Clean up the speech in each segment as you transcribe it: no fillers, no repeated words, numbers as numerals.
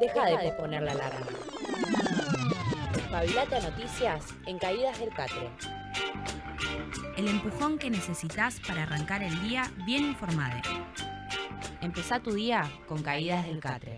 Deja de poner la alarma. Espabilate a noticias en Caídas del Catre. El empujón que necesitas para arrancar el día bien informado. Empezá tu día con Caídas del Catre.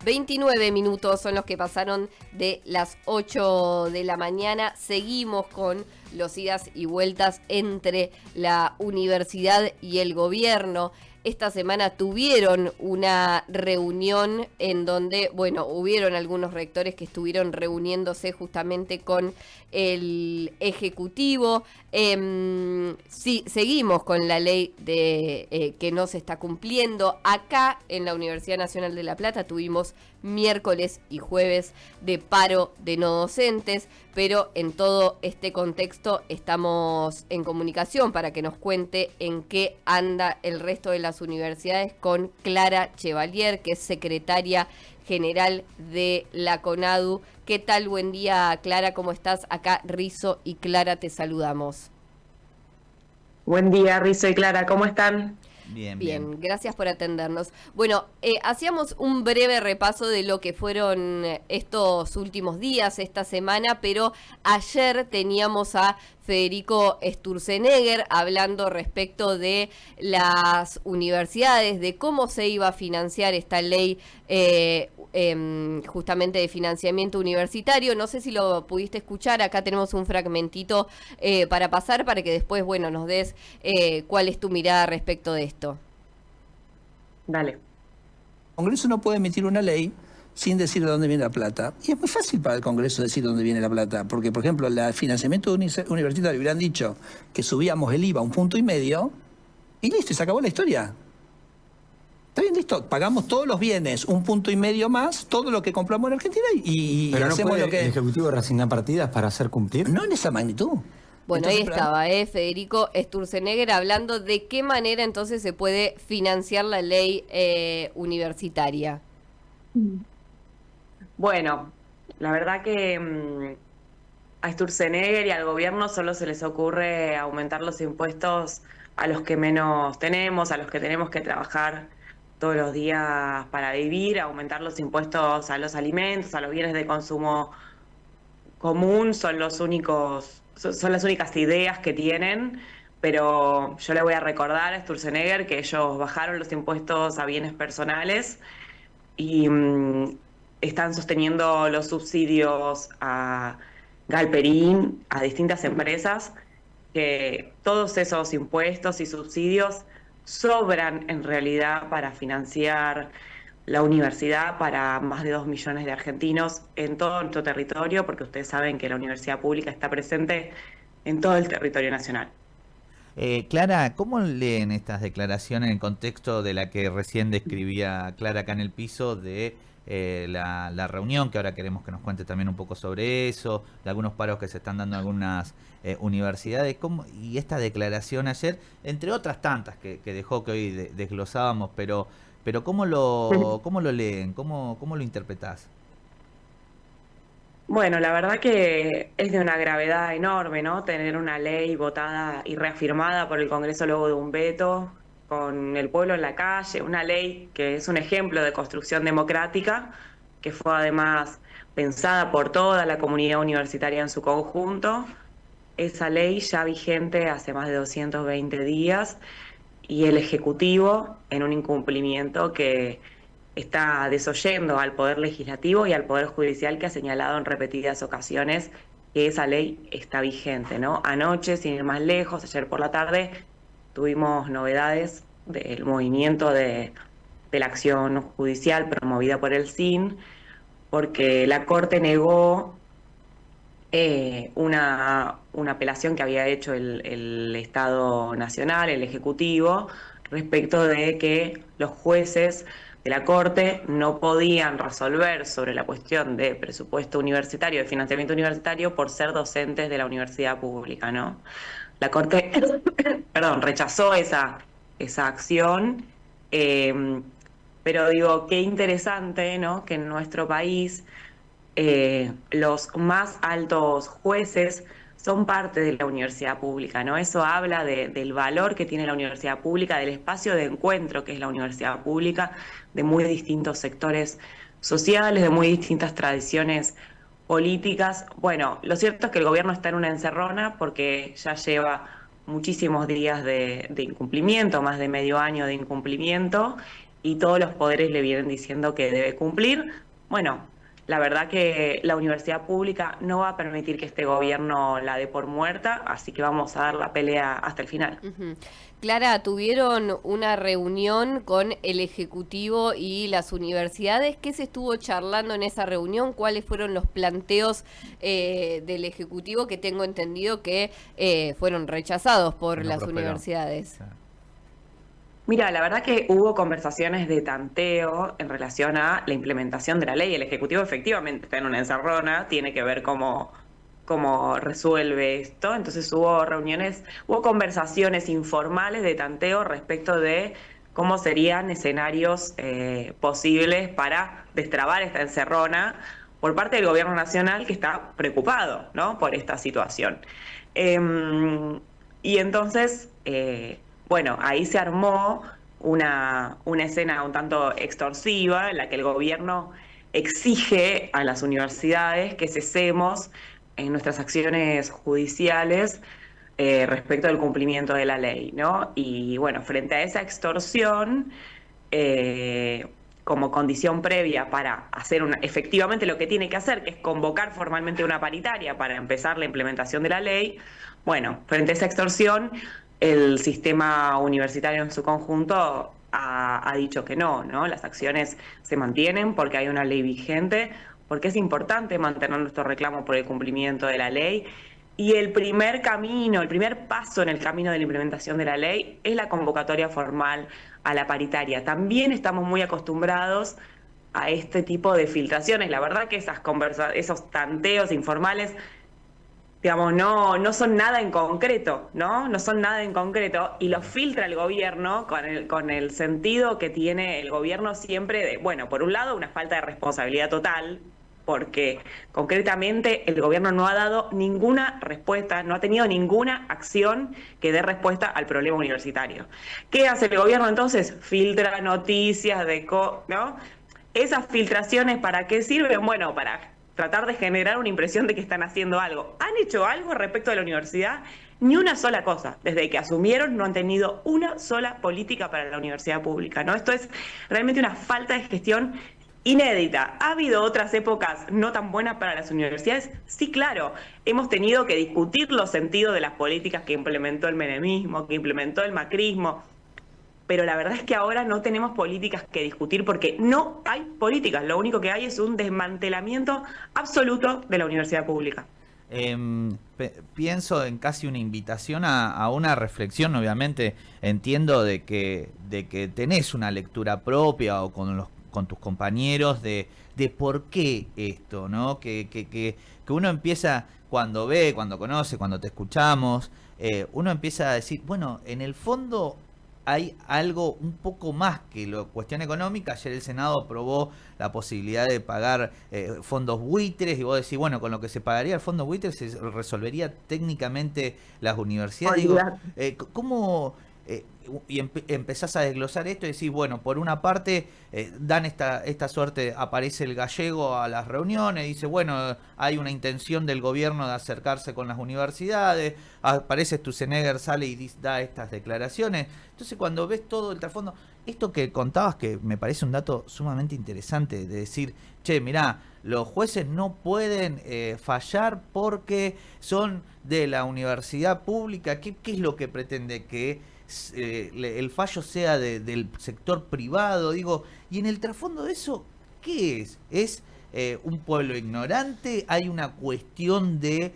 29 minutos son los que pasaron de las 8 de la mañana. Seguimos con los idas y vueltas entre la universidad y el gobierno. Esta semana tuvieron una reunión en donde, bueno, hubieron algunos rectores que estuvieron reuniéndose justamente con el Ejecutivo. Sí, seguimos con la ley de que no se está cumpliendo. Acá en la Universidad Nacional de La Plata tuvimos miércoles y jueves de paro de no docentes, pero en todo este contexto estamos en comunicación para que nos cuente en qué anda el resto de las universidades con Clara Chevalier, que es secretaria general de la CONADU. ¿Qué tal? Buen día, Clara, ¿cómo estás? Acá Rizo y Clara te saludamos. Buen día, Rizo y Clara, ¿cómo están? Bien, gracias por atendernos. Bueno, hacíamos un breve repaso de lo que fueron estos últimos días, esta semana, pero ayer teníamos a Federico Sturzenegger hablando respecto de las universidades, de cómo se iba a financiar esta ley justamente de financiamiento universitario. No sé si lo pudiste escuchar, acá tenemos un fragmentito para pasar, para que después, bueno, nos des cuál es tu mirada respecto de esto. Dale. El Congreso no puede emitir una ley sin decir de dónde viene la plata. Y es muy fácil para el Congreso decir de dónde viene la plata, porque, por ejemplo, el financiamiento universitario hubieran dicho que subíamos el IVA a 1,5 puntos y listo, y se acabó la historia. Está bien, listo, pagamos todos los bienes, 1,5 puntos más, todo lo que compramos en Argentina y pero hacemos no puede lo que... el Ejecutivo reasignar partidas para hacer cumplir. No en esa magnitud. Bueno, Entonces, ahí estaba, Federico Sturzenegger hablando de qué manera entonces se puede financiar la ley universitaria. Bueno, la verdad que a Sturzenegger y al gobierno solo se les ocurre aumentar los impuestos a los que menos tenemos, a los que tenemos que trabajar todos los días para vivir, aumentar los impuestos a los alimentos, a los bienes de consumo común, son los únicos, son las únicas ideas que tienen, pero yo le voy a recordar a Sturzenegger que ellos bajaron los impuestos a bienes personales y están sosteniendo los subsidios a Galperín, a distintas empresas, que todos esos impuestos y subsidios sobran en realidad para financiar la universidad para más de 2 millones de argentinos en todo nuestro territorio, porque ustedes saben que la universidad pública está presente en todo el territorio nacional. Clara, ¿cómo leen estas declaraciones en el contexto de la que recién describía Clara acá en el piso de la reunión, que ahora queremos que nos cuente también un poco sobre eso, de algunos paros que se están dando en algunas universidades, y esta declaración ayer, entre otras tantas que dejó que hoy desglosábamos, pero ¿cómo lo leen? ¿Cómo lo interpretás? Bueno, la verdad que es de una gravedad enorme, ¿no? Tener una ley votada y reafirmada por el Congreso luego de un veto, con el pueblo en la calle, una ley que es un ejemplo de construcción democrática, que fue además pensada por toda la comunidad universitaria en su conjunto. Esa ley ya vigente hace más de 220 días y el Ejecutivo en un incumplimiento que está desoyendo al Poder Legislativo y al Poder Judicial, que ha señalado en repetidas ocasiones que esa ley está vigente, ¿no? Anoche, sin ir más lejos, ayer por la tarde, tuvimos novedades del movimiento de la acción judicial promovida por el SIN, porque la Corte negó una apelación que había hecho el Estado Nacional, el Ejecutivo, respecto de que los jueces de la Corte no podían resolver sobre la cuestión de presupuesto universitario, de financiamiento universitario, por ser docentes de la universidad pública, ¿no? La Corte, perdón, rechazó esa acción, pero digo, qué interesante, ¿no? Que en nuestro país los más altos jueces son parte de la universidad pública, ¿no? Eso habla del valor que tiene la universidad pública, del espacio de encuentro que es la universidad pública, de muy distintos sectores sociales, de muy distintas tradiciones políticas. Bueno, lo cierto es que el gobierno está en una encerrona porque ya lleva muchísimos días de incumplimiento, más de medio año de incumplimiento, y todos los poderes le vienen diciendo que debe cumplir. Bueno, la verdad que la universidad pública no va a permitir que este gobierno la dé por muerta, así que vamos a dar la pelea hasta el final. Ujú. Clara, tuvieron una reunión con el Ejecutivo y las universidades. ¿Qué se estuvo charlando en esa reunión? ¿Cuáles fueron los planteos del Ejecutivo que tengo entendido que fueron rechazados por No las prosperó. universidades? Claro. Mira, la verdad que hubo conversaciones de tanteo en relación a la implementación de la ley. El Ejecutivo efectivamente está en una encerrona, tiene que ver cómo resuelve esto. Entonces hubo reuniones, hubo conversaciones informales de tanteo respecto de cómo serían escenarios posibles para destrabar esta encerrona por parte del Gobierno Nacional, que está preocupado, ¿no?, por esta situación. Y entonces, bueno, ahí se armó una escena un tanto extorsiva en la que el gobierno exige a las universidades que cesemos en nuestras acciones judiciales respecto del cumplimiento de la ley, ¿no? Y bueno, frente a esa extorsión, como condición previa para hacer efectivamente lo que tiene que hacer, que es convocar formalmente una paritaria para empezar la implementación de la ley, bueno, frente a esa extorsión, el sistema universitario en su conjunto ha dicho que no, ¿no? Las acciones se mantienen porque hay una ley vigente, porque es importante mantener nuestro reclamo por el cumplimiento de la ley. Y el primer camino, el primer paso en el camino de la implementación de la ley es la convocatoria formal a la paritaria. También estamos muy acostumbrados a este tipo de filtraciones. La verdad que esos tanteos informales, digamos, no son nada en concreto, ¿no? No son nada en concreto, y los filtra el gobierno con el sentido que tiene el gobierno siempre de, bueno, por un lado, una falta de responsabilidad total, porque concretamente el gobierno no ha dado ninguna respuesta, no ha tenido ninguna acción que dé respuesta al problema universitario. ¿Qué hace el gobierno entonces? Filtra noticias ¿no? Esas filtraciones, ¿para qué sirven? Bueno, para tratar de generar una impresión de que están haciendo algo. ¿Han hecho algo respecto de la universidad? Ni una sola cosa. Desde que asumieron no han tenido una sola política para la universidad pública, ¿no? Esto es realmente una falta de gestión inédita. ¿Ha habido otras épocas no tan buenas para las universidades? Sí, claro. Hemos tenido que discutir los sentidos de las políticas que implementó el menemismo, que implementó el macrismo, pero la verdad es que ahora no tenemos políticas que discutir porque no hay políticas. Lo único que hay es un desmantelamiento absoluto de la universidad pública. Pienso en casi una invitación a una reflexión. Obviamente entiendo de que tenés una lectura propia o con tus compañeros de por qué esto, ¿no? Que uno empieza, cuando ve, cuando conoce, cuando te escuchamos, uno empieza a decir, bueno, en el fondo hay algo un poco más que la cuestión económica. Ayer el Senado aprobó la posibilidad de pagar fondos buitres, y vos decís, bueno, con lo que se pagaría el fondo buitre se resolvería técnicamente las universidades. Digo, ¿cómo...? Y empezás a desglosar esto y decís, bueno, por una parte dan esta suerte, aparece el gallego a las reuniones, dice, bueno, hay una intención del gobierno de acercarse con las universidades, aparece Sturzenegger, sale y da estas declaraciones. Entonces cuando ves todo el trasfondo, esto que contabas, que me parece un dato sumamente interesante, de decir, che, mirá, los jueces no pueden fallar porque son de la universidad pública. ¿Qué es lo que pretende? Que el fallo sea del sector privado, digo, y en el trasfondo de eso, ¿qué es? ¿Es un pueblo ignorante? ¿Hay una cuestión de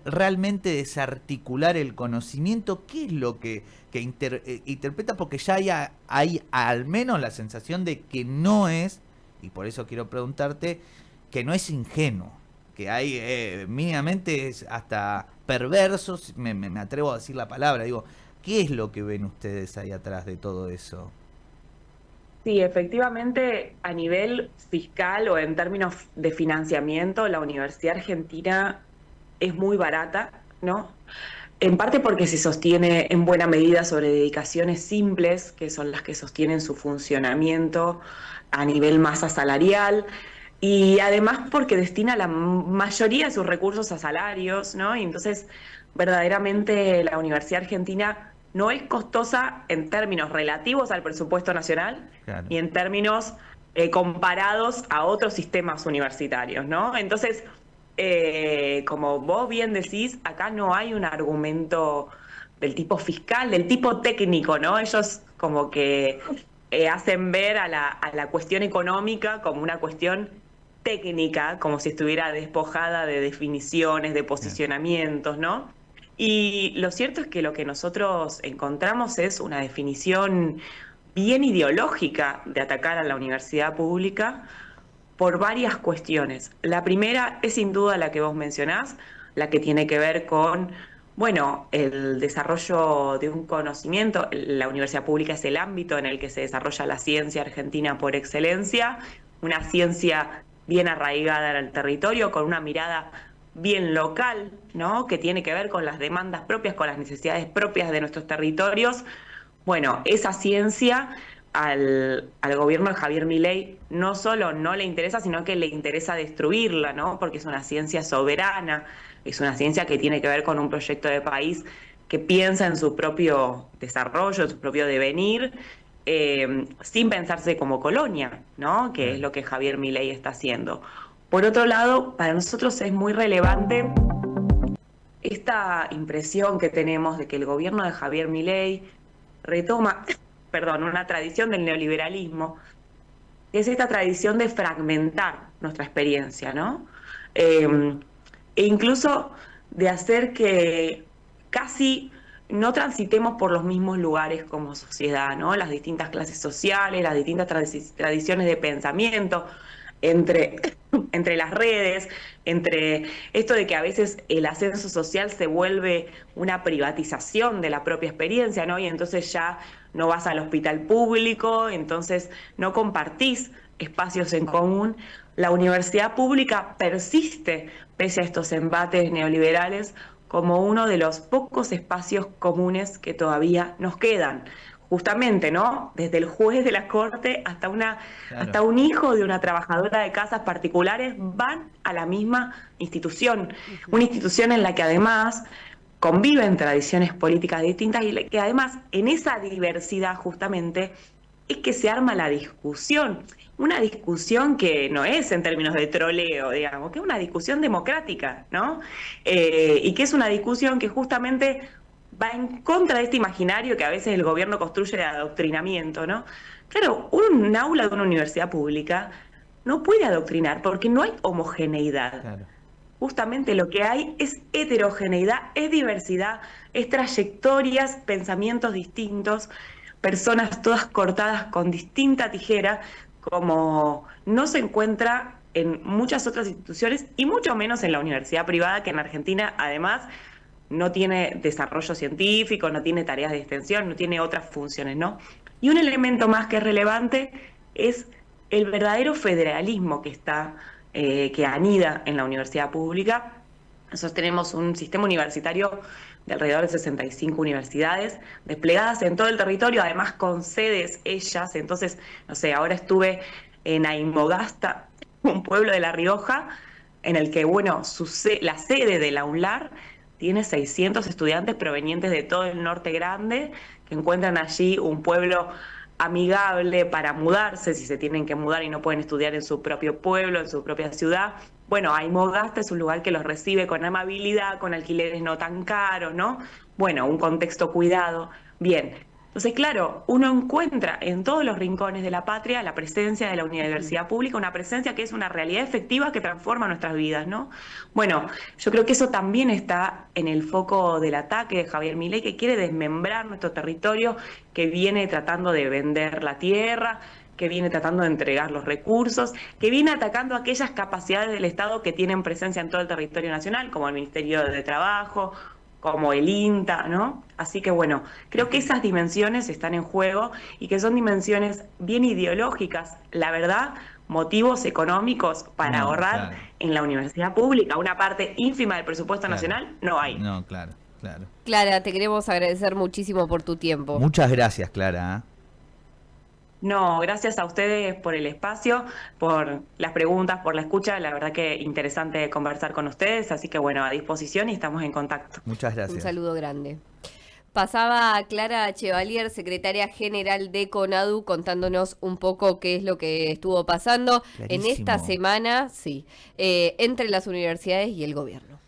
realmente desarticular el conocimiento? ¿Qué es lo que interpreta? Porque ya hay al menos la sensación de que no es, y por eso quiero preguntarte, que no es ingenuo, que hay mínimamente es hasta perversos, me atrevo a decir la palabra. Digo, ¿qué es lo que ven ustedes ahí atrás de todo eso? Sí, efectivamente, a nivel fiscal o en términos de financiamiento, la Universidad Argentina es muy barata, ¿no? En parte porque se sostiene en buena medida sobre dedicaciones simples, que son las que sostienen su funcionamiento a nivel masa salarial, y además porque destina la mayoría de sus recursos a salarios, ¿no? Y entonces, verdaderamente la Universidad Argentina no es costosa en términos relativos al presupuesto nacional Claro. y en términos comparados a otros sistemas universitarios, ¿no? Entonces, como vos bien decís, acá no hay un argumento del tipo fiscal, del tipo técnico, ¿no? Ellos como que hacen ver a la cuestión económica como una cuestión técnica, como si estuviera despojada de definiciones, de posicionamientos, ¿no? Y lo cierto es que lo que nosotros encontramos es una definición bien ideológica de atacar a la universidad pública por varias cuestiones. La primera es sin duda la que vos mencionás, la que tiene que ver con, bueno, el desarrollo de un conocimiento. La universidad pública es el ámbito en el que se desarrolla la ciencia argentina por excelencia, una ciencia bien arraigada en el territorio, con una mirada bien local, ¿no? Que tiene que ver con las demandas propias, con las necesidades propias de nuestros territorios. Bueno, esa ciencia al gobierno de Javier Milei no solo no le interesa, sino que le interesa destruirla, ¿no? Porque es una ciencia soberana, es una ciencia que tiene que ver con un proyecto de país que piensa en su propio desarrollo, en su propio devenir, sin pensarse como colonia, ¿no? Que es lo que Javier Milei está haciendo. Por otro lado, para nosotros es muy relevante esta impresión que tenemos de que el gobierno de Javier Milei retoma, perdón, una tradición del neoliberalismo, que es esta tradición de fragmentar nuestra experiencia, ¿no? E incluso de hacer que casi no transitemos por los mismos lugares como sociedad, ¿no? Las distintas clases sociales, las distintas tradiciones de pensamiento, entre, entre las redes, entre esto de que a veces el ascenso social se vuelve una privatización de la propia experiencia, ¿no? Y entonces ya no vas al hospital público, entonces no compartís espacios en común. La universidad pública persiste, pese a estos embates neoliberales, como uno de los pocos espacios comunes que todavía nos quedan. Justamente, ¿no? Desde el juez de la corte hasta hasta un hijo de una trabajadora de casas particulares van a la misma institución. Una institución en la que además conviven tradiciones políticas distintas y que además en esa diversidad justamente es que se arma la discusión. Una discusión que no es en términos de troleo, digamos, que es una discusión democrática, ¿no? Y que es una discusión que justamente va en contra de este imaginario que a veces el gobierno construye de adoctrinamiento, ¿no? Claro, un aula de una universidad pública no puede adoctrinar porque no hay homogeneidad. Claro. Justamente lo que hay es heterogeneidad, es diversidad, es trayectorias, pensamientos distintos, personas todas cortadas con distinta tijera, como no se encuentra en muchas otras instituciones y mucho menos en la universidad privada, que en Argentina además no tiene desarrollo científico, no tiene tareas de extensión, no tiene otras funciones, ¿no? Y un elemento más que es relevante es el verdadero federalismo que anida en la universidad pública. Nosotros tenemos un sistema universitario de alrededor de 65 universidades desplegadas en todo el territorio, además con sedes ellas. Entonces, no sé, ahora estuve en Aymogasta, un pueblo de La Rioja, en el que, bueno, la sede de la UNLAR tiene 600 estudiantes provenientes de todo el norte grande, que encuentran allí un pueblo amigable para mudarse, si se tienen que mudar y no pueden estudiar en su propio pueblo, en su propia ciudad. Bueno, Aymogasta es un lugar que los recibe con amabilidad, con alquileres no tan caros, ¿no? Bueno, un contexto cuidado. Bien. Entonces, claro, uno encuentra en todos los rincones de la patria la presencia de la universidad pública, una presencia que es una realidad efectiva que transforma nuestras vidas, ¿no? Bueno, yo creo que eso también está en el foco del ataque de Javier Milei, que quiere desmembrar nuestro territorio, que viene tratando de vender la tierra, que viene tratando de entregar los recursos, que viene atacando aquellas capacidades del Estado que tienen presencia en todo el territorio nacional, como el Ministerio de Trabajo como el INTA, ¿no? Así que bueno, creo que esas dimensiones están en juego y que son dimensiones bien ideológicas, la verdad, motivos económicos para No, ahorrar claro. en la universidad pública, una parte ínfima del presupuesto Claro. nacional, no hay. No, claro, claro. Clara, te queremos agradecer muchísimo por tu tiempo. Muchas gracias, Clara. ¿Eh? No, gracias a ustedes por el espacio, por las preguntas, por la escucha, la verdad que interesante conversar con ustedes, así que bueno, a disposición y estamos en contacto. Muchas gracias. Un saludo grande. Pasaba Clara Chevalier, secretaria general de CONADU, contándonos un poco qué es lo que estuvo pasando en esta Clarísimo. semana, sí, entre las universidades y el gobierno.